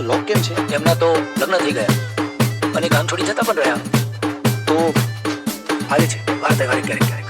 લોક કેમ છે? એમના તો લગ્ન થઈ ગયા અને ગામ છોડી જતા પણ રહ્યા. તો હાલે છે વાર તહેવારે ક્યારેક ક્યારેક.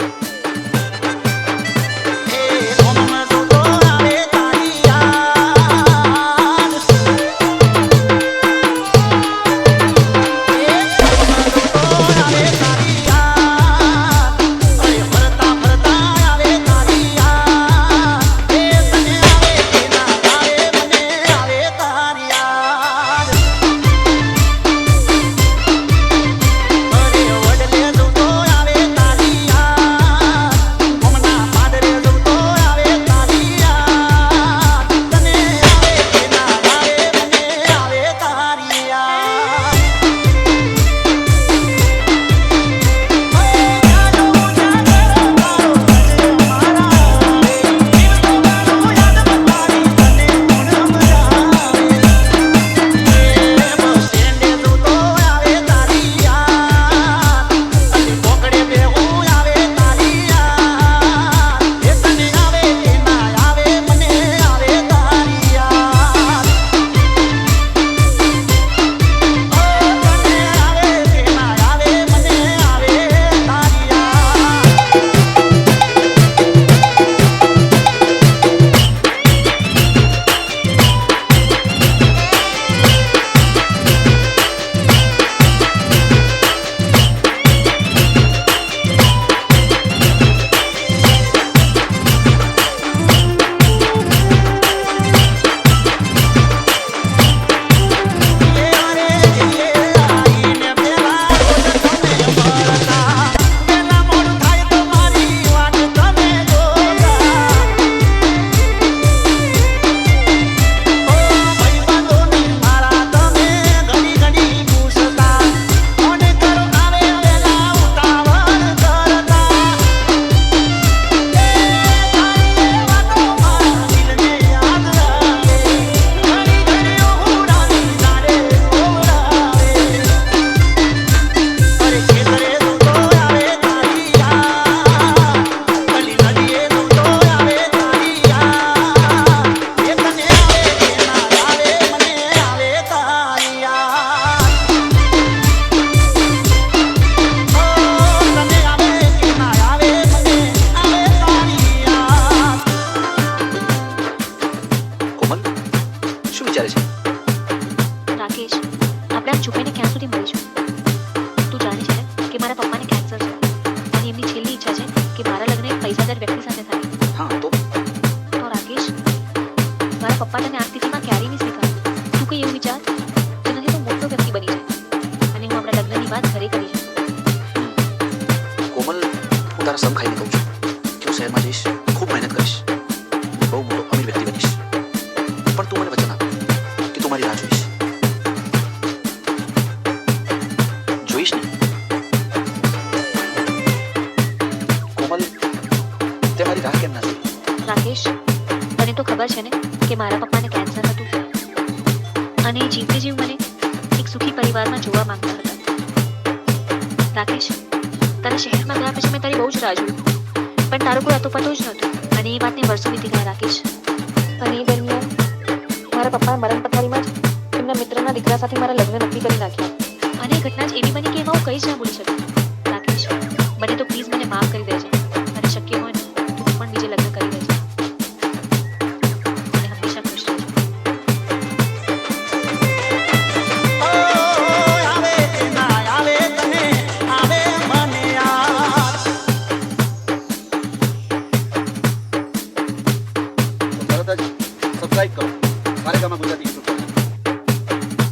રાકેશ, આપણે આમ છુપાઈને ક્યાં સુધી મળીશું? તું જાણે છે ને કે મારા પપ્પાને કેન્સર છે અને એમની છેલ્લી ઈચ્છા છે કે મારા લગ્ન એક પૈસાદાર વ્યક્તિ સાથે થાય. હા તો રાકેશ, મારા પપ્પા તને આ સ્થિતિમાં ક્યારેય નહીં સ્વીકારે. તું કંઈ એવું વિચાર જેનાથી તું મોટો વ્યક્તિ બની જાય અને હું આપણા લગ્નની વાત ઘરે કરી શકું. કોમલ, હું તારા સમ ખાઈને કહું છું કે હું શહેરમાં જઈશ, ખૂબ મહેનત કરીશ, બહુ મોટો અમીર વ્યક્તિ બનીશ, પણ તું મને વચન આપ કે તું મારી રાહ જોઈશ. જોઈશ ને? કોમલ, તે મારી રાહ કેમ ના જોઈ? રાકેશ, તને તો ખબર છે ને કે મારા પપ્પાને કેન્સર હતું અને જીવતે જીવ મને એક સુખી પરિવારમાં જોવા માંગતા હતા. રાકેશ, તારા શહેરમાં ગયા પછી મેં તારી બહુ જ રાહ જોઈ, પણ તારો કોઈ અતો પતો જ નહોતો અને એ વાતને વર્ષો વીતી ગયા. રાકેશ, અને એ દરમિયાન મારા પપ્પાએ મરણ પથારીમાં જ એમના મિત્રના દીકરા સાથે મારા લગ્ન નક્કી કરી નાખ્યા અને એ ઘટના જ એવી બની કે એમાં હું કંઈ જ ના બોલી શકું. રાકેશ, મને તો પ્લીઝ મને માફ કરી